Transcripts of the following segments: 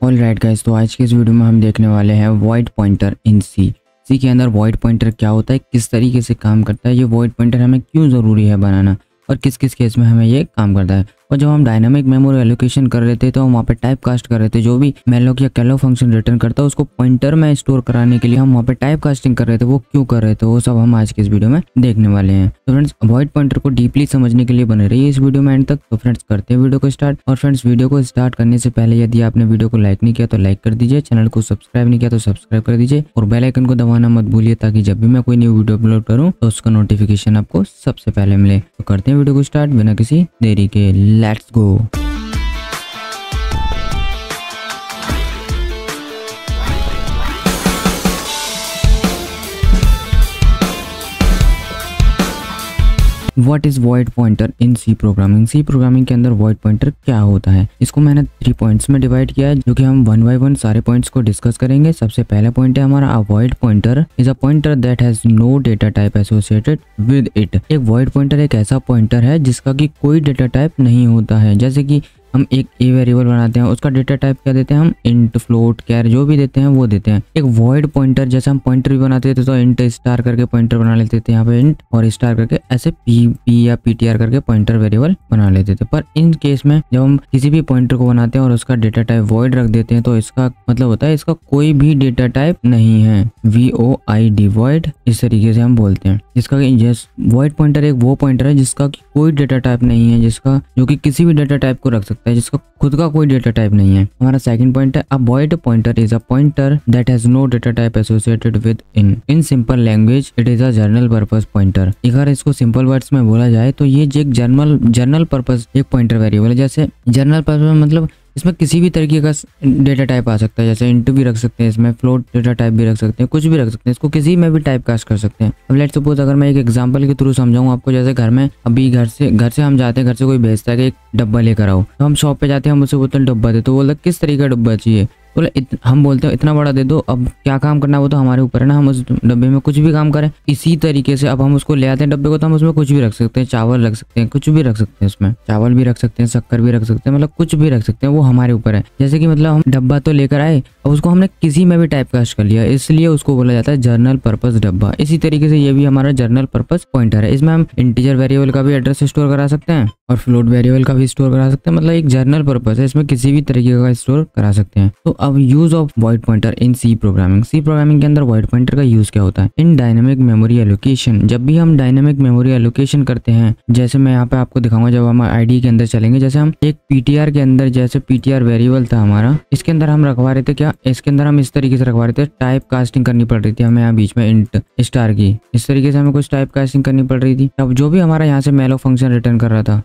All right guys, तो आज के इस वीडियो में हम देखने वाले हैं वॉइड पॉइंटर इन सी के अंदर वॉइड पॉइंटर क्या होता है, किस तरीके से काम करता है, ये वॉइड पॉइंटर हमें क्यों ज़रूरी है बनाना और किस किस केस में हमें ये काम करता है। और जब हम डायनामिक मेमोरी एलोकेशन कर रहे थे तो हम वहाँ पे टाइप कास्ट कर रहे थे, जो भी मैलोक या कैलो फंक्शन रिटर्न करता है उसको पॉइंटर में स्टोर कराने के लिए हम वहाँ पे टाइप कास्टिंग कर रहे थे। वो क्यों कर रहे थे वो सब हम आज के इस वीडियो में देखने वाले हैं। तो फ्रेंड्स, वॉइड पॉइंटर को डीपली समझने के लिए बने रहिए इस वीडियो में एंड तक। तो फ्रेंड्स, करते हैं वीडियो को स्टार्ट। और फ्रेंड्स, वीडियो को स्टार्ट करने से पहले यदि आपने वीडियो को लाइक नहीं किया तो लाइक कर दीजिए, चैनल को सब्सक्राइब नहीं किया तो सब्सक्राइब कर दीजिए और बेल आइकन को दबाना मत भूलिए ताकि जब भी मैं कोई न्यू वीडियो अपलोड करूँ तो उसका नोटिफिकेशन आपको सबसे पहले मिले। तो करते हैं वीडियो को स्टार्ट बिना किसी देरी के। Let's go. What is void pointer in C programming. C programming के अंदर वॉइड पॉइंटर क्या होता है, इसको मैंने 3 पॉइंट्स में डिवाइड किया है, जो कि हम 1 बाय 1 सारे पॉइंट्स को डिस्कस करेंगे। सबसे पहला पॉइंट है हमारा, a void pointer is a pointer that has no data type associated with it. एक वॉइड पॉइंटर एक ऐसा पॉइंटर है जिसका कि कोई डेटा टाइप नहीं होता है। जैसे कि हम एक ए वेरिएबल बनाते हैं, उसका डेटा टाइप क्या देते हैं हम, इंट, फ्लोट, कैर, जो भी देते हैं वो देते हैं। एक वॉइड पॉइंटर जैसे हम पॉइंटर भी बनाते थे तो इंट स्टार करके पॉइंटर बना लेते थे, यहाँ पे इंट और स्टार करके ऐसे पी या पीटीआर करके पॉइंटर वेरिएबल बना लेते थे। पर इन केस में जब हम किसी भी पॉइंटर को बनाते हैं और उसका डेटा टाइप वॉइड रख देते हैं तो इसका मतलब होता है इसका कोई भी डेटा टाइप नहीं है। VOID वॉइड इस तरीके से हम बोलते हैं, जिसका वॉइड पॉइंटर एक वो पॉइंटर है जिसका कोई डेटा टाइप नहीं है, जिसका जो कि किसी भी डेटा टाइप को रख सकता है, जिसका खुद का कोई डेटा टाइप नहीं है। हमारा सेकंड पॉइंट है, a void pointer is a pointer that has no data type associated with in simple language it is a general purpose pointer. अगर इसको सिंपल वर्ड्स में बोला जाए तो ये एक जनरल पर्पस एक पॉइंटर वेरिएबल है। जैसे जनरल पर्पस मतलब इसमें किसी भी तरीके का डेटा टाइप आ सकता है, जैसे इंट भी रख सकते हैं, इसमें फ्लोट डेटा टाइप भी रख सकते हैं, कुछ भी रख सकते हैं, इसको किसी में भी टाइप कास्ट कर सकते हैं। अब लेट्स सपोज अगर मैं एक एग्जांपल के थ्रू समझाऊं आपको, जैसे घर में अभी घर से हम जाते हैं, घर से कोई भेजता है कि एक डब्बा लेकर आओ, तो हम शॉप पे जाते हैं, हम उससे बोलते हैं डब्बा दे, तो बोलते किस तरीके का डब्बा चाहिए, बोले हम बोलते हैं इतना बड़ा दे दो। अब क्या काम करना है वो तो हमारे ऊपर है ना, हम उस डब्बे में कुछ भी काम करें। इसी तरीके से अब हम उसको ले आते हैं डब्बे को, तो हम उसमें कुछ भी रख सकते हैं, चावल रख सकते हैं, कुछ भी रख सकते हैं, उसमें चावल भी रख सकते हैं, शक्कर भी रख सकते हैं, मतलब कुछ भी रख सकते हैं, वो हमारे ऊपर है। जैसे कि मतलब हम डब्बा तो लेकर आए और उसको हमने किसी में भी टाइप कास्ट कर लिया, इसलिए उसको बोला जाता है जनरल पर्पस डब्बा। इसी तरीके से ये भी हमारा जनरल पर्पस पॉइंटर है। इसमें हम इंटीजर वेरिएबल का भी एड्रेस स्टोर करा सकते हैं और फ्लोट वेरिएबल का भी स्टोर करा सकते हैं, मतलब एक जनरल पर्पस है, इसमें किसी भी तरीके का स्टोर करा सकते हैं। तो अब use of void pointer in C programming. C programming के अंदर वॉइड पॉइंटर का यूज क्या होता है, इन डायनामिक मेमोरी एलोकेशन। जब भी हम डायनामिक मेमोरी एलोकेशन करते हैं, जैसे मैं यहाँ पे आपको दिखाऊंगा, जब हम आईडी के अंदर चलेंगे, जैसे हम एक पीटीआर के अंदर, जैसे पीटीआर वेरिएबल था हमारा, इसके अंदर हम रखवा रहे थे क्या, इसके अंदर हम इस तरीके से रखवा रहे थे, टाइप कास्टिंग करनी पड़ रही थी हमें यहाँ बीच में इंट स्टार की, इस तरीके से हमें कुछ टाइप कास्टिंग करनी पड़ रही थी। अब जो भी हमारा यहाँ से मैलोक फंक्शन रिटर्न कर रहा था,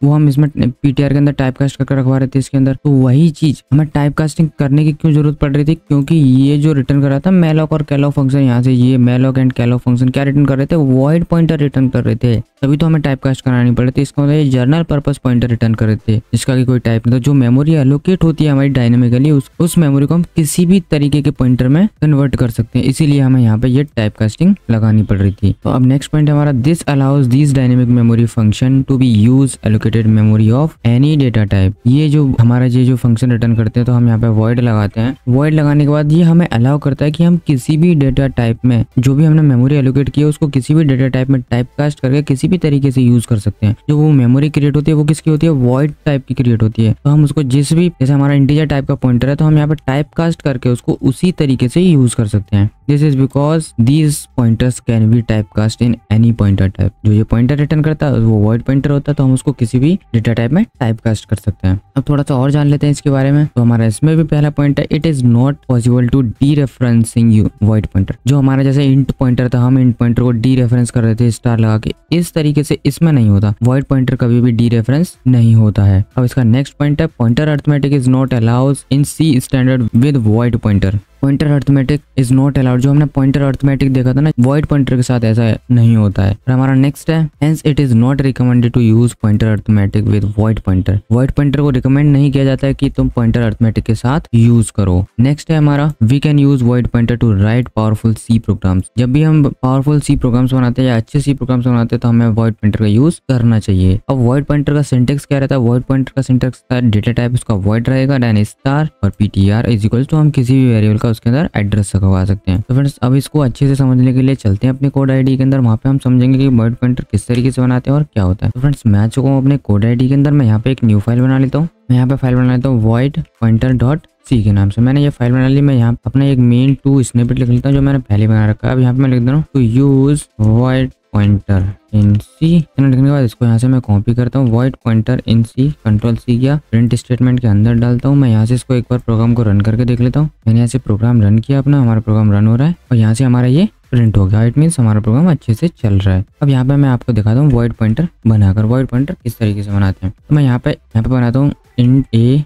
वो हम इसमें पीटीआर के अंदर टाइप कास्ट करके रखवा रहे थे इसके अंदर। तो वही चीज हमें टाइप कास्टिंग करने की क्यों जरूरत पड़ रही थी, क्योंकि ये जो रिटर्न कर रहा था मैलोक और कैलो फंक्शन, यहाँ से ये मैलोक एंड कैलो फंक्शन क्या रिटर्न कर रहे थे, वॉइड पॉइंटर रिटर्न कर रहे थे, तभी तो हमें टाइप कास्ट करानी पड़ रही थी। इसका मतलब ये जनरल पर्पस पॉइंटर रिटर्न कर रहे थे जिसका कि कोई टाइप नहीं था। जो मेमोरी एलोकेट होती है हमारी डायनामिकली, उस मेमोरी को हम किसी भी तरीके के पॉइंटर में कन्वर्ट कर सकते हैं, इसीलिए हमें यहाँ पे ये टाइप कास्टिंग लगानी पड़ रही थी। तो अब नेक्स्ट पॉइंट है हमारा, this allows this dynamic memory function to be use allocated memory of any data type. ये जो हमारा जो फंक्शन रिटर्न करते हैं तो हम यहाँ पे वॉइड लगाते हैं। वॉइड लगाने के बाद ये हमें अलाउ करता है कि हम किसी भी डेटा टाइप में जो भी हमने मेमोरी एलोकेट की है उसको किसी भी डेटा टाइप में टाइप कास्ट करके किसी भी तरीके से यूज कर सकते हैं। जो वो मेमोरी क्रिएट होती है वो किसकी होती है, वॉइड टाइप की क्रिएट होती है। तो हम उसको जिस भी, जैसे हमारा इंटीजर टाइप का पॉइंटर है तो हम यहाँ पे टाइप कास्ट करके उसको उसी तरीके से यूज कर सकते हैं। This is because these pointers can be type cast in any pointer type. जो ये पॉइंटर रिटर्न करता है वो वॉइड पॉइंटर होता है, तो हम उसको किसी भी डेटा टाइप में टाइप कास्ट कर सकते हैं। अब थोड़ा सा और जान लेते हैं इसके बारे में। तो हमारा इसमें भी पहला पॉइंट है, it is not possible to dereferencing you void pointer. जो हमारा जैसे इंट पॉइंटर था, हम इंट पॉइंटर को डी रेफरेंस कर रहे थे स्टार लगा के, इस तरीके से इसमें नहीं होता। वॉइड पॉइंटर कभी भी डी रेफरेंस नहीं होता है। अब इसका नेक्स्ट पॉइंट है, pointer arithmetic is not allowed in C standard with void pointer. Pointer arithmetic is not allowed. जो हमने पॉइंटर अर्थमेटिक देखा था ना, वॉइड पॉइंटर के साथ ऐसा नहीं होता है। और हमारा नेक्स्ट है hence it is not recommended to use pointer arithmetic with void pointer. Void pointer को रिकमेंड नहीं किया जाता है कि तुम पॉइंटर अर्थमेटिक के साथ यूज करो। नेक्स्ट है हमारा we can use void pointer to write powerful C programs. जब भी हम पावरफुल सी प्रोग्राम्स बनाते हैं या अच्छे सी प्रोग्राम्स बनाते हैं तो हमें वॉइड पॉइंटर का यूज करना चाहिए। अब वॉइड पॉइंटर का सिंटेक्स क्या रहता है? वॉइड पॉइंटर का सिंटेक्स डेटा टाइप उसका वॉइड रहेगा, देन स्टार और ptr इज इक्वल टू हम किसी भी वेरिएबल का उसके अंदर एड्रेस रखवा सकते हैं। तो फ्रेंड्स अब इसको अच्छे से समझने के लिए चलते हैं अपने कोड आईडी के अंदर। वहाँ पे हम समझेंगे कि वॉइड पॉइंटर किस तरीके से बनाते हैं और क्या होता है। तो फ्रेंड्स मैं आ चुका हूँ अपने कोड आईडी के अंदर। मैं यहाँ पे एक न्यू फाइल बना लेता हूँ। मैं यहाँ पे फाइल बना लेता हूँ void pointer डॉट सी के नाम से। मैंने ये फाइल बना ली। मैं यहाँ अपना एक मेन टू स्निपेट लिख लेता हूँ जो मैंने पहले बना रखा है। अब यहाँ पे मैं लिख दे रहा हूँ टू यूज void pointer इन सी। लिखने के बाद इसको यहाँ से मैं कॉपी करता हूँ void pointer इन सी, कंट्रोल सी किया, प्रिंट स्टेटमेंट के अंदर डालता हूँ। मैं यहाँ से इसको एक बार प्रोग्राम को रन करके देख लेता हूँ। मैंने यहाँ से प्रोग्राम रन किया अपना, हमारा प्रोग्राम रन हो रहा है और यहाँ से हमारा ये प्रिंट हो गया। इट मीन्स हमारा प्रोग्राम अच्छे से चल रहा है। अब यहाँ पे मैं आपको दिखाता हूँ void pointer बनाकर। void pointer किस तरीके से बनाते हैं। तो मैं यहाँ पे बनाता हूँ int a,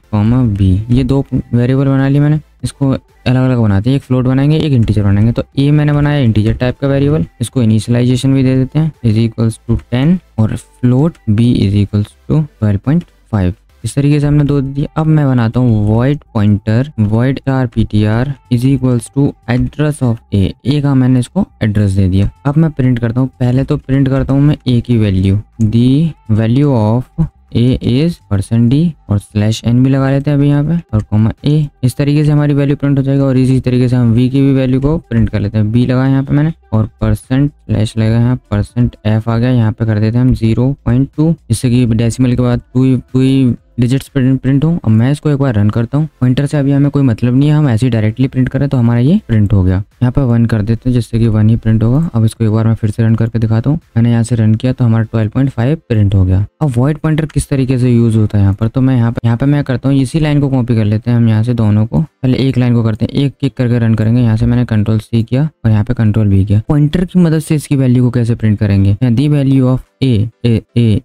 b। ये दो वेरिएबल बना लिए मैंने। इसको अलग अलग बनाते हैं, एक फ्लोट बनाएंगे एक इंटीजर बनाएंगे। तो ए मैंने बनाया इंटीजर टाइप का वेरिएबल, इसको इनिशियलाइजेशन भी दे देते हैं इज इक्वल्स टू 10 और float b is equals to 12.5। इस तरीके से हमने दो दिए। अब मैं बनाता हूँ void pointer void ptr is equals to address of A का मैंने इसको एड्रेस दे दिया। अब मैं प्रिंट करता हूँ, पहले तो प्रिंट करता हूँ मैं ए की value, the value of A is %d और /n भी लगा लेते हैं अभी यहाँ पे और कॉमा ए। इस तरीके से हमारी वैल्यू प्रिंट हो जाएगा। और इसी तरीके से हम v की भी वैल्यू को प्रिंट कर लेते हैं। b लगाया यहाँ पे मैंने और %/ लगा यहाँ %f आ गया। यहाँ पे कर देते हैं हम 0.2 जिससे कि डेसिमल के बाद टू डिजिट्स प्रिंट हो। अब मैं इसको एक बार रन करता हूँ। पॉइंटर से अभी हमें कोई मतलब नहीं है, हम ऐसे ही डायरेक्टली प्रिंट करें तो हमारा ये प्रिंट हो गया। यहाँ पे 1 कर देते हैं जिससे कि 1 ही प्रिंट होगा। अब इसको एक बार मैं फिर से रन करके दिखाता हूँ। मैंने यहाँ से रन किया तो हमारा 12.5 प्रिंट हो गया। अब void pointer किस तरीके से यूज होता है यहाँ पर, तो मैं यहाँ पे मैं करता हूँ इसी लाइन को कॉपी कर लेते हैं हम। यहाँ से दोनों को पहले एक लाइन को करते हैं, एक किक करके रन करेंगे। यहाँ से मैंने कंट्रोल सी किया और यहाँ पे कंट्रोल भी किया। पॉइंटर की मदद से इसकी वैल्यू को कैसे प्रिंट करेंगे, the value of A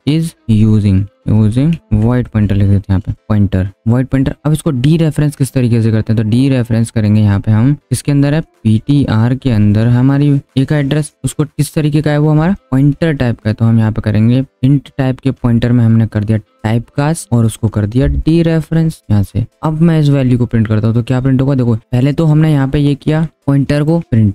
is using void pointer लिख देते हैं यहाँ पे pointer void pointer। अब इसको डी रेफरेंस किस तरीके से करते हैं, तो डी रेफरेंस करेंगे यहाँ पे हम। इसके अंदर है ptr के अंदर हमारी ए का एड्रेस, उसको किस तरीके का है, वो हमारा पॉइंटर टाइप का है। तो हम यहाँ पे करेंगे इंट टाइप के पॉइंटर में हमने कर दिया टाइप कास्ट और उसको कर दिया डी रेफरेंस यहाँ से। अब मैं इस वैल्यू को प्रिंट करता हूँ तो क्या प्रिंट होगा, देखो पहले तो हमने यहाँ पे ये किया पॉइंटर को प्रिंट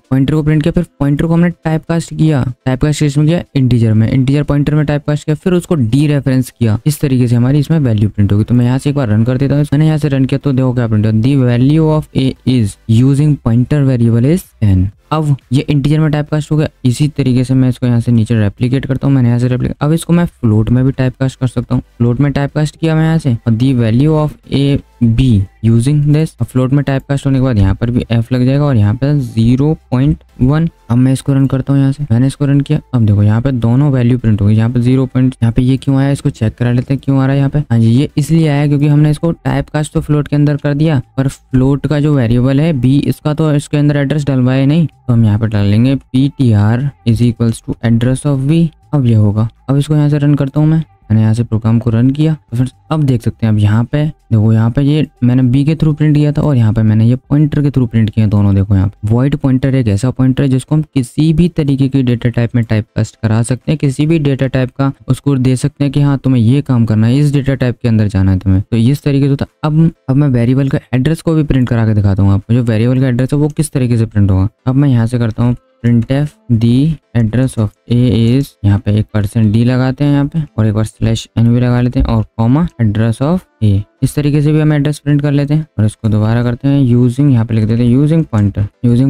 किया, फिर पॉइंटर को हमने टाइप कास्ट किया, टाइप कास्ट में किया इंटीजर पॉइंटर में टाइप कास्ट किया, फिर उसको डी रेफरेंस किया। इस तरीके से हमारी इसमें वैल्यू प्रिंट होगी। तो मैं यहाँ से एक बार रन कर देता हूँ। मैंने यहाँ से रन किया तो देखो क्या प्रिंट हुआ, the value of A is using pointer variable is 10। अब ये इंटीजर में टाइप कास्ट हो गया। इसी तरीके से मैं इसको यहाँ से नीचे रेप्लिकेट करता हूँ। मैंने यहाँ से रेप्लिकेट, अब इसको मैं फ्लोट में भी टाइप कास्ट कर सकता हूँ। फ्लोट में टाइप कास्ट किया मैं यहाँ से और the value of A B using this. Float में टाइप कास्ट होने के बाद यहाँ पर भी f लग जाएगा और यहाँ पे 0.1। अब मैं इसको रन करता हूँ यहाँ से। मैंने इसको रन किया। अब देखो यहाँ पे दोनों वैल्यू प्रिंट हो गई। यहाँ पे 0. यहाँ पे ये क्यों आया, इसको चेक करा लेते हैं क्यों आ रहा है यहाँ पे। हाँ जी, ये इसलिए आया क्योंकि हमने इसको टाइप कास्ट तो फ्लोट के अंदर कर दिया, पर फ्लोट का जो वेरिएबल है b इसका तो इसके अंदर एड्रेस डलवाया नहीं। तो हम यहाँ पे डाल लेंगे ptr is equals to address of v। अब ये होगा। अब इसको यहाँ से रन करता हूँ मैंने यहाँ से प्रोग्राम को रन किया। तो फिर अब देख सकते हैं, अब यहाँ पे देखो, यहाँ पे ये मैंने बी के थ्रू प्रिंट किया था और यहाँ पे मैंने ये पॉइंटर के थ्रू प्रिंट किया दोनों। देखो यहाँ पे void pointer एक ऐसा पॉइंटर है जिसको हम किसी भी तरीके की डेटा टाइप में टाइप कास्ट करा सकते हैं। किसी भी डेटा टाइप का उसको दे सकते हैं कि हाँ तुम्हें ये काम करना है, इस डेटा टाइप के अंदर जाना है तुम्हें, तो इस तरीके से होता है। अब मैं वेरिएबल का एड्रेस को भी प्रिंट करा के दिखाता हूँ आपको। जो वेरिएबल का एड्रेस है वो किस तरीके से प्रिंट होगा। अब मैं यहाँ से करता हूँ printf the address of A is, यहाँ पे एक %d लगाते हैं यहाँ पे और एक बार /n भी लगा लेते हैं और कॉमा एड्रेस ऑफ ए। इस तरीके से भी हम एड्रेस प्रिंट कर लेते हैं और इसको दोबारा करते हैं यूजिंग, यहाँ पे लिख देते हैं यूजिंग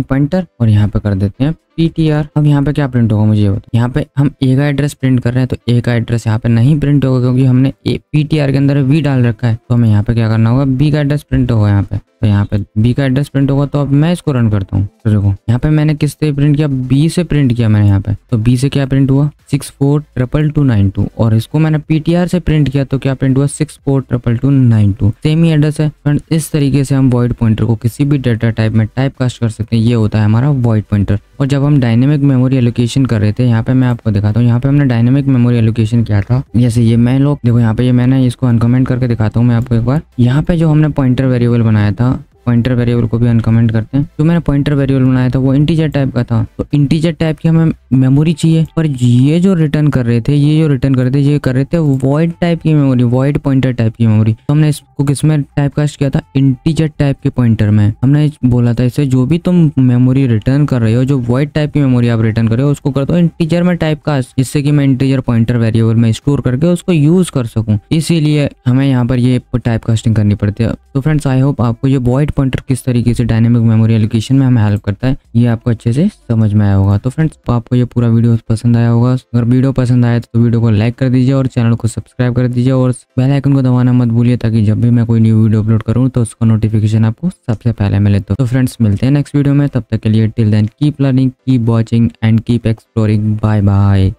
पॉइंटर और यहाँ पे कर देते हैं ptr। अब यहाँ पे क्या प्रिंट होगा मुझे ये बताओ। यहाँ पे हम ए का एड्रेस प्रिंट कर रहे हैं तो ए का एड्रेस यहाँ पे नहीं प्रिंट होगा क्योंकि हमने ptr के अंदर v डाल रखा है। तो हमें यहाँ पे क्या करना होगा, b का एड्रेस प्रिंट होगा यहाँ पे। तो यहाँ पे b का एड्रेस प्रिंट होगा। तो अब मैं इसको रन करता हूँ तो देखो यहाँ पे मैंने किस से प्रिंट किया, b से प्रिंट किया मैंने यहाँ पे। तो b से क्या प्रिंट हुआ 642292 और इसको मैंने ptr से प्रिंट किया तो क्या प्रिंट हुआ 642292। सेम ही एड्रेस है। फ्रेंड्स इस तरीके से हम void pointer को किसी भी डेटा टाइप में टाइप कास्ट कर सकते हैं। ये होता है हमारा void pointer। और जब हम डायनेमिक मेमोरी एलोकेशन कर रहे थे, यहाँ पे मैं आपको दिखाता हूँ। यहाँ पे हमने डायनेमिक मेमोरी एलोकेशन किया था। जैसे ये मैं लोग देखो यहाँ पे ये मैंने इसको अनकमेंट करके दिखाता हूँ मैं आपको एक बार। यहाँ पे जो हमने पॉइंटर वेरिएबल बनाया था पॉइंटर वेरिएबल को भी अनकमेंट करते हैं। जो मैंने पॉइंटर वेरिएबल बनाया था वो इंटीजर टाइप का था, तो इंटीजर टाइप की हमें मेमोरी चाहिए, पर ये जो रिटर्न कर रहे थे ये कर रहे थे वॉइड टाइप की मेमोरी, वॉइड पॉइंटर टाइप की मेमोरी। तो हमने इसको किसमें टाइप कास्ट किया था, इंटीजर टाइप के पॉइंटर में। हमने बोला था इससे जो भी तुम मेमोरी रिटर्न कर रहे हो, जो वॉइड टाइप की मेमोरी आप रिटर्न कर रहे हो उसको कर दो इंटीजर में टाइप कास्ट, जिससे कि मैं इंटीजर पॉइंटर वेरिएबल में स्टोर करके उसको यूज कर सकूं। इसीलिए हमें यहाँ पर ये टाइप कास्टिंग करनी पड़ती है। तो फ्रेंड्स आई होप आपको ये वॉइड पॉइंटर किस तरीके से डायनेमिक मेमोरी एलोकेशन में हमें हेल्प करता है ये आपको अच्छे से समझ में आया होगा। तो फ्रेंड्स आपको ये पूरा वीडियो पसंद आया होगा। अगर वीडियो पसंद आया तो वीडियो को लाइक कर दीजिए और चैनल को सब्सक्राइब कर दीजिए और बेल आइकन को दबाना मत भूलिए, ताकि जब भी मैं कोई न्यू वीडियो अपलोड करूँ तो उसका नोटिफिकेशन आपको सबसे पहले मिले। तो फ्रेंड्स मिलते हैं नेक्स्ट वीडियो में, तब तक के लिए till then keep learning, keep watching and keep exploring. Bye bye.